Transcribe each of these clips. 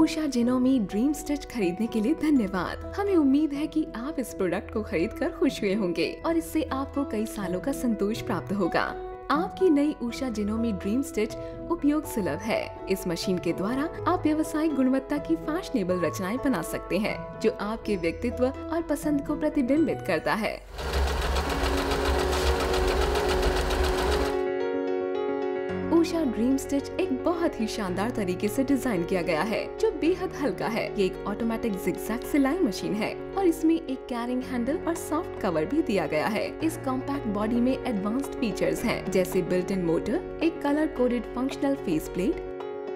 Usha जेनोमी dream stitch खरीदने के लिए धन्यवाद। हमें उम्मीद है कि आप इस प्रोडक्ट को खरीदकर खुश हुए होंगे और इससे आपको कई सालों का संतोष प्राप्त होगा। आपकी नई उषा जेनोमी ड्रीम स्टिच उपयोग सुलभ है। इस मशीन के द्वारा आप व्यवसायिक गुणवत्ता की फैशनेबल रचनाएं बना सकते हैं, जो आपके व्यक्तित्व और पसंद को प्रतिबिंबित करता है। उषा ड्रीम स्टिच एक बहुत ही शानदार तरीके से डिजाइन किया गया है, जो बेहद हल्का है। ये एक ऑटोमेटिक जिगजैग सिलाई मशीन है और इसमें एक कैरिंग हैंडल और सॉफ्ट कवर भी दिया गया है। इस कॉम्पैक्ट बॉडी में एडवांस्ड फीचर्स हैं, जैसे बिल्ट इन मोटर, एक colour coded functional face plate,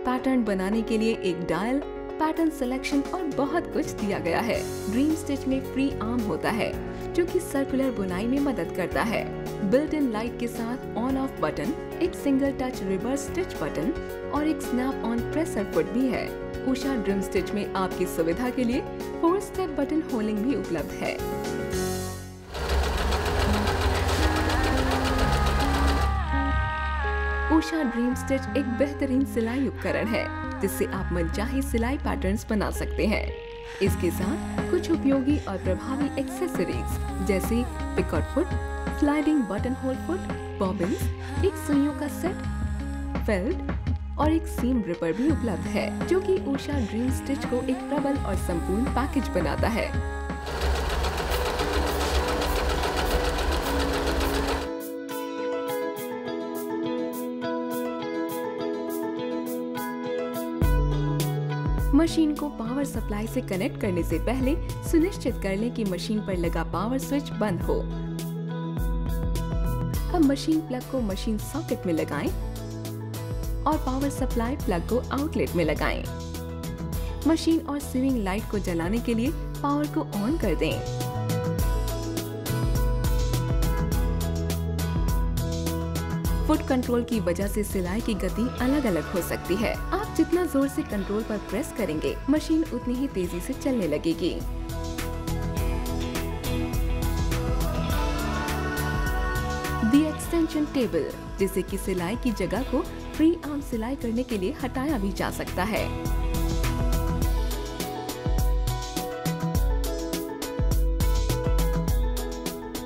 pattern बनाने के लिए एक डायल, पैटर्न सिलेक्शन और बहुत कुछ दिया गया है। ड्रीम स्टिच में फ्री आर्म होता है, जो कि सर्कुलर बुनाई में मदद करता है। बिल्ट इन लाइट के साथ ऑन ऑफ बटन, एक single touch reverse stitch button और एक स्नैप ऑन प्रेसर फुट भी है। उषा ड्रीम स्टिच में आपकी सुविधा के लिए 4 स्टेप बटन होल्डिंग भी उपलब्ध है। उषा ड्रीम स्टिच एक बेहतरीन सिलाई उपकरण है, जिससे आप मनचाहे सिलाई पैटर्न्स बना सकते हैं। इसके साथ कुछ उपयोगी और प्रभावी एक्सेसरीज जैसे picot foot, sliding button whole foot, bobbins, एक सुइयों का सेट, फेल्ट और एक सीम रिपर भी उपलब्ध है, जो कि उषा ड्रीम स्टिच को एक प्रबल और संपूर्ण पैकेज बनाता है। मशीन को पावर सप्लाई से कनेक्ट करने से पहले सुनिश्चित कर लें कि मशीन पर लगा पावर स्विच बंद हो। अब मशीन प्लग को मशीन सॉकेट में लगाएं और पावर सप्लाई प्लग को आउटलेट में लगाएं। मशीन और सीविंग लाइट को जलाने के लिए पावर को ऑन कर दें। फुट कंट्रोल की वजह से सिलाई की गति अलग अलग हो सकती है। आप जितना जोर से कंट्रोल पर प्रेस करेंगे, मशीन उतनी ही तेजी से चलने लगेगी। दी एक्सटेंशन टेबल, जिससे कि सिलाई की जगह को फ्री आर्म सिलाई करने के लिए हटाया भी जा सकता है।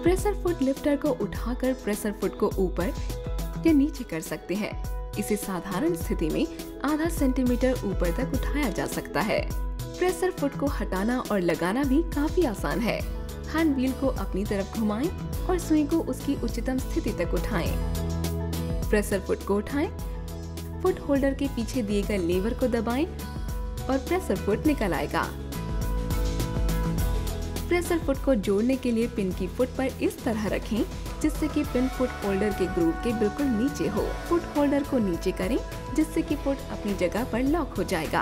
प्रेसर फुट लिफ्टर को उठाकर प्रेसर फुट को ऊपर या नीचे कर सकते हैं। इसे साधारण स्थिति में आधा सेंटीमीटर ऊपर तक उठाया जा सकता है। प्रेसर फुट को हटाना और लगाना भी काफी आसान है। हैंड व्हील को अपनी तरफ घुमाएं और सुई को उसकी उच्चतम स्थिति तक उठाएं। प्रेसर फुट को उठाएं, फुट होल्डर के पीछे दिए गए लेवर को दबाएं और प्रेसर फुट निकल आएगा। प्रेसर फुट को जोड़ने के लिए पिन की फुट पर इस तरह रखें, जिससे कि पिन फुट होल्डर के ग्रूव के बिल्कुल नीचे हो। फुट होल्डर को नीचे करें, जिससे कि फुट अपनी जगह पर लॉक हो जाएगा।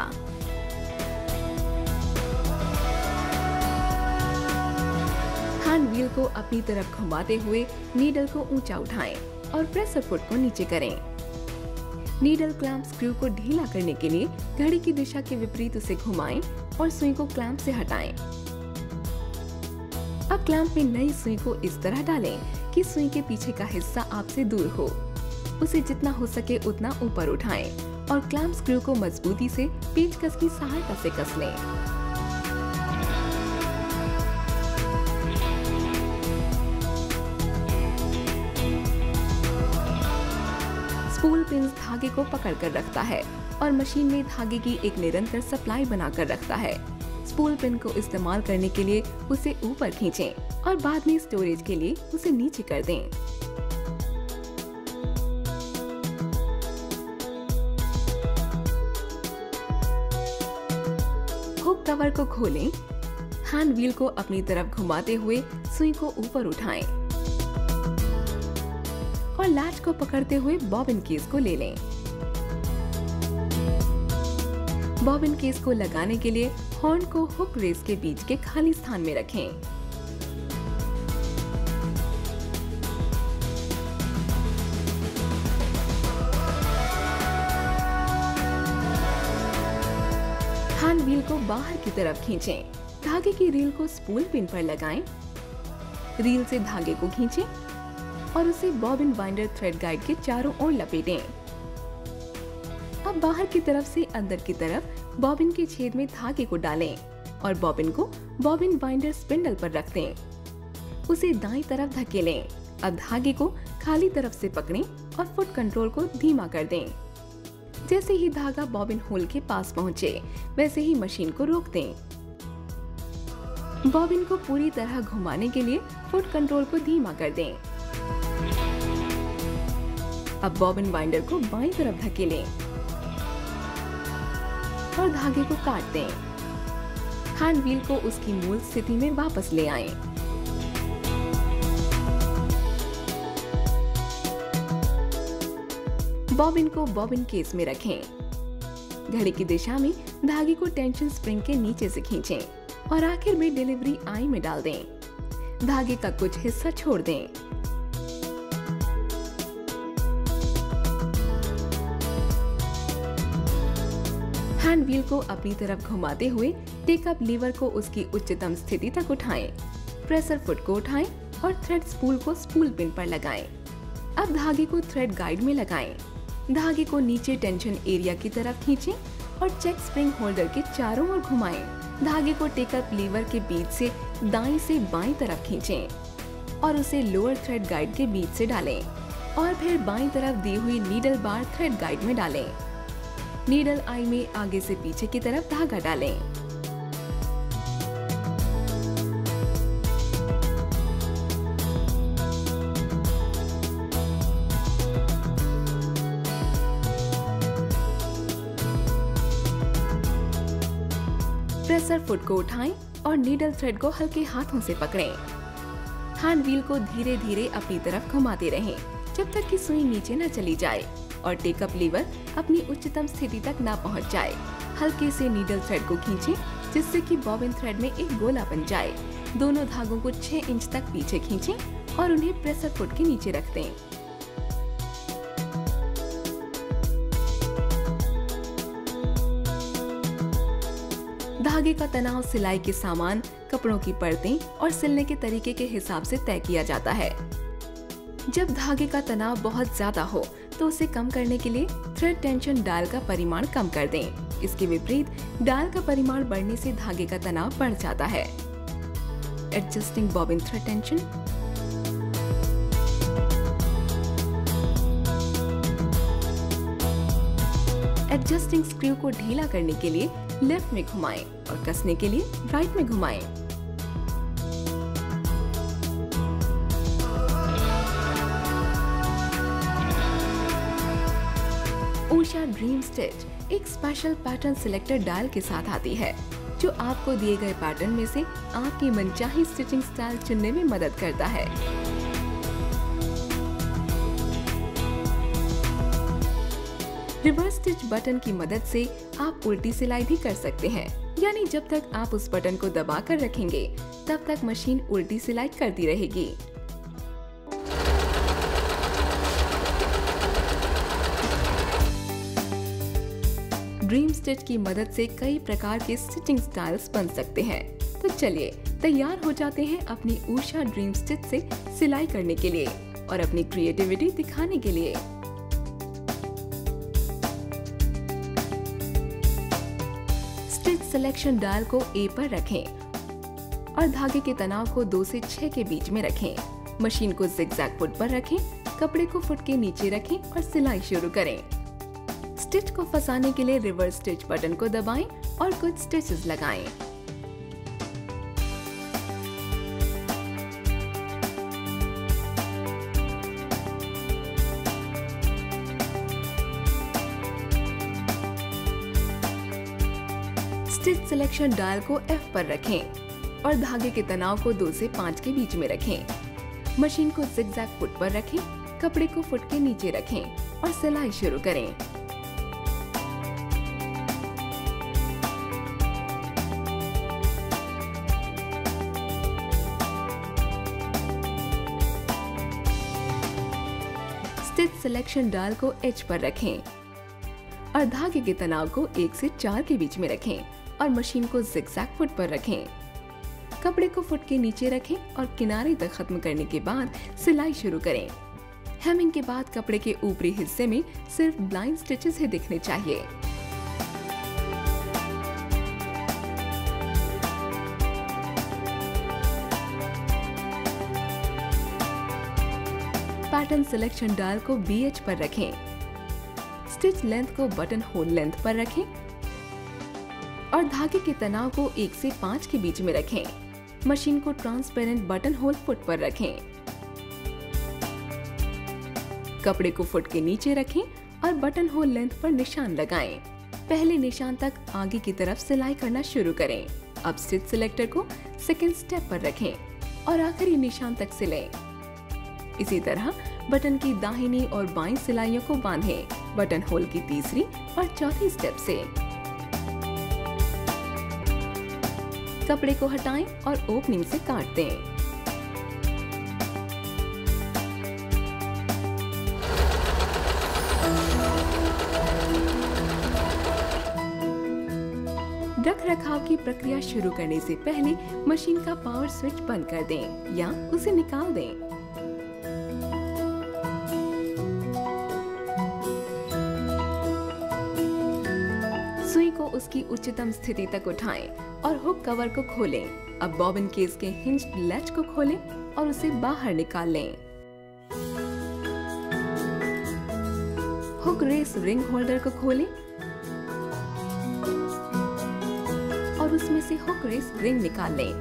हैंड व्हील को अपनी तरफ घुमाते हुए नीडल को ऊंचा उठाएं और प्रेसर फुट को नीचे करें। नीडल क्लैंप स्क्रू को ढीला करने के लिए घड़ी की दिशा के विपरीत उसे घुमाएं और सुई को क्लैंप से हटाएं। अब क्लैंप में नई सुई को इस तरह डालें कि सुई के पीछे का हिस्सा आपसे दूर हो। उसे जितना हो सके उतना ऊपर उठाएं और क्लैंप स्क्रू को मजबूती से पेचकस की सहायता से कस लें। स्पूल पिंस धागे को पकड़कर रखता है और मशीन में धागे की एक निरंतर सप्लाई बनाकर रखता है। स्पूल पिन को इस्तेमाल करने के लिए उसे ऊपर खींचें और बाद में स्टोरेज के लिए उसे नीचे कर दें। हुक कवर को खोलें, हैंड व्हील को अपनी तरफ घुमाते हुए सुई को ऊपर उठाएं और लैच को पकड़ते हुए बॉबिन केस को ले लें। बॉबिन केस को लगाने के लिए हॉर्न को हुक रेस के बीच के खाली स्थान में रखें। हैंड व्हील को बाहर की तरफ खींचें। धागे की रील को स्पूल पिन पर लगाएं। रील से धागे को खींचें और उसे बॉबिन बाइंडर थ्रेड गाइड के चारों ओर लपेटें। अब बाहर की तरफ से अंदर की तरफ बॉबिन के छेद में धागे को डालें और बॉबिन को बॉबिन बाइंडर स्पिंडल पर रख दें। उसे दाईं तरफ धकेलें। अब धागे को खाली तरफ से पकड़ें और फुट कंट्रोल को धीमा कर दें। जैसे ही धागा बॉबिन होल के पास पहुंचे, वैसे ही मशीन को रोक दें। बॉबिन को पूरी तरह घुमाने के लिए फुट कंट्रोल को धीमा कर दें। अब बॉबिन बाइंडर को बाईं तरफ धकेलें और धागे को काट दें। हैंड व्हील को उसकी मूल स्थिति में वापस ले आएं। बॉबिन को बॉबिन केस में रखें। घड़ी की दिशा में धागे को टेंशन स्प्रिंग के नीचे से खींचें और आखिर में डिलीवरी आई में डाल दें। धागे का कुछ हिस्सा छोड़ दें। हैंड व्हील को अपनी तरफ घुमाते हुए टेकअप लीवर को उसकी उच्चतम स्थिति तक उठाएं। प्रेशर फुट को उठाएं और थ्रेड स्पूल को स्पूल पिन पर लगाएं। अब धागे को थ्रेड गाइड में लगाएं। धागे को नीचे टेंशन एरिया की तरफ खींचें और चेक स्प्रिंग होल्डर के चारों ओर घुमाएं। धागे को टेकअप लीवर के बीच से दाईं से बाईं तरफ खींचें और उसे लोअर थ्रेड गाइड के बीच से डालें और फिर बाईं तरफ दी हुई नीडल बार थ्रेड गाइड में डालें। नीडल आई में आगे से पीछे की तरफ धागा डालें। प्रेशर फुट को उठाएं और नीडल थ्रेड को हल्के हाथों से पकड़ें। हैंड व्हील को धीरे धीरे अपनी तरफ घुमाते रहें जब तक कि सुई नीचे न चली जाए और टेकअप लीवर अपनी उच्चतम स्थिति तक ना पहुंच जाए। हल्के से नीडल थ्रेड को खींचें जिससे कि बॉबिन थ्रेड में एक गोला बन जाए। दोनों धागों को 6 इंच तक पीछे खींचें और उन्हें प्रेशर फुट के नीचे रख दें। धागे का तनाव सिलाई के सामान, कपड़ों की परतें और सिलने के तरीके के हिसाब से तय किया जाता है। जब धागे का तनाव बहुत ज्यादा हो तो उसे कम करने के लिए थ्रेड टेंशन डायल का परिमाण कम कर दें। इसके विपरीत डायल का परिमाण बढ़ने से धागे का तनाव बढ़ जाता है। Adjusting bobbin thread tension. Adjusting screw को ढीला करने के लिए लेफ्ट में घुमाएं और कसने के लिए राइट में घुमाएं। उषा ड्रीम स्टिच एक स्पेशल पैटर्न सिलेक्टर डायल के साथ आती है जो आपको दिए गए पैटर्न में से आपकी मनचाही स्टिचिंग स्टाइल चुनने में मदद करता है। रिवर्स स्टिच बटन की मदद से आप उल्टी सिलाई भी कर सकते हैं, यानी जब तक आप उस बटन को दबा कर रखेंगे तब तक मशीन उल्टी सिलाई करती रहेगी। ड्रीम स्टिच की मदद से कई प्रकार के स्टिचिंग स्टाइल्स बन सकते हैं। तो चलिए तैयार हो जाते हैं अपनी उषा ड्रीम स्टिच से सिलाई करने के लिए और अपनी क्रिएटिविटी दिखाने के लिए। स्टिच सिलेक्शन डायल को A पर रखें और धागे के तनाव को 2 से 6 के बीच में रखें। मशीन को जिगजैग फुट पर रखें, कपड़े को फुट के नीचे रखें और सिलाई शुरू करें। स्टिच को फंसाने के लिए रिवर्स स्टिच बटन को दबाएं और कुछ स्टिचेस लगाएं। स्टिच सिलेक्शन डायल को F पर रखें और धागे के तनाव को 2 से 5 के बीच में रखें। मशीन को जिगजैग फुट पर रखें, कपड़े को फुट के नीचे रखें और सिलाई शुरू करें। स्टिच सिलेक्शन डायल को H पर रखें और धागे के तनाव को 1 से 4 के बीच में रखें और मशीन को जिगजैग फुट पर रखें। कपड़े को फुट के नीचे रखें और किनारे तक खत्म करने के बाद सिलाई शुरू करें। हेमिंग के बाद कपड़े के ऊपरी हिस्से में सिर्फ ब्लाइंड स्टिचेस ही दिखने चाहिए। पैटर्न सिलेक्शन डायल को BH पर रखें। स्टिच लेंथ को बटन होल लेंथ पर रखें और धागे के तनाव को 1 से 5 के बीच में रखें। मशीन को ट्रांसपेरेंट बटन होल फुट पर रखें। कपड़े को फुट के नीचे रखें और बटन होल लेंथ पर निशान लगाएं। पहले निशान तक आगे की तरफ सिलाई करना शुरू करें। अब स्टिच सिलेक्टर को सेकंड स्टेप पर रखें और आखिरी निशान तक सिलें। इसी तरह बटन की दाहिनी और बाईं सिलाइयों को बांधें, बटन होल की तीसरी और चौथी स्टेप से। कपड़े को हटाएं और ओपनिंग से काट दें। रख रखाव की प्रक्रिया शुरू करने से पहले मशीन का पावर स्विच बंद कर दें या उसे निकाल दें। सुई को उसकी उच्चतम स्थिति तक उठाएं और हुक कवर को खोलें। अब बॉबिन केस के हिंज्ड लैच को खोलें और उसे बाहर निकाल लें। हुक रेस रिंग होल्डर को खोलें और उसमें से हुक रेस रिंग निकाल लें।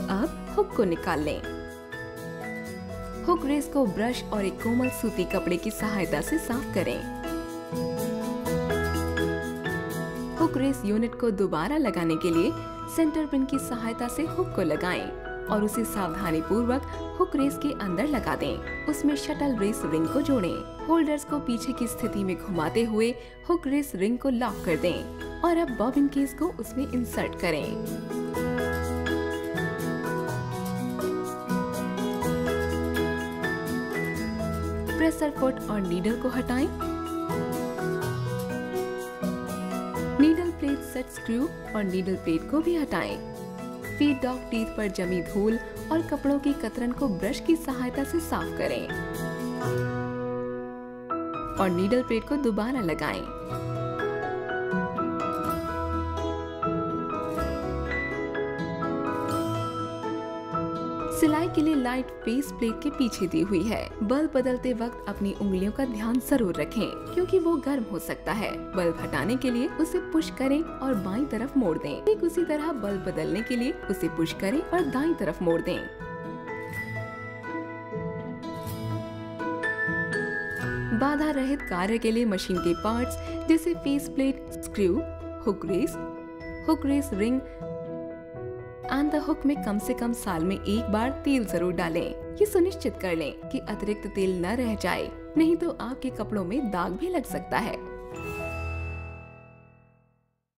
अब हुक को निकाल लें। हुक रेस को ब्रश और एक कोमल सूती कपड़े की सहायता से साफ करें। हुक रेस यूनिट को दोबारा लगाने के लिए सेंटर पिन की सहायता से हुक को लगाएं और उसे सावधानी पूर्वक हुक रेस के अंदर लगा दें। उसमें शटल रेस रिंग को जोड़ें। होल्डर्स को पीछे की स्थिति में घुमाते हुए हुक रेस रिंग को लॉक कर दें और अब बॉबिन केस को उसमें इंसर्ट करें। प्रेसर फुट और नीडल को हटाएं। नीडल प्लेट सेट स्क्रू और नीडल प्लेट को भी हटाएं। फीड डॉग टीथ पर जमी धूल और कपड़ों की कतरन को ब्रश की सहायता से साफ करें और नीडल प्लेट को दोबारा लगाएं। सिलाई के लिए लाइट फेस प्लेट के पीछे दी हुई है। बल्ब बदलते वक्त अपनी उंगलियों का ध्यान जरूर रखें क्योंकि वो गर्म हो सकता है। बल्ब हटाने के लिए उसे पुश करें और बाईं तरफ मोड़ दें। ठीक उसी तरह बल्ब बदलने के लिए उसे पुश करें और दाईं तरफ मोड़ दें। बाधा रहित कार्य के लिए मशीन के पार्ट्स जैसे face plate, screw, hook race ring and the hook में कम से कम साल में एक बार तेल जरूर डालें। ये सुनिश्चित कर लें कि अतिरिक्त तेल न रह जाए, नहीं तो आपके कपड़ों में दाग भी लग सकता है।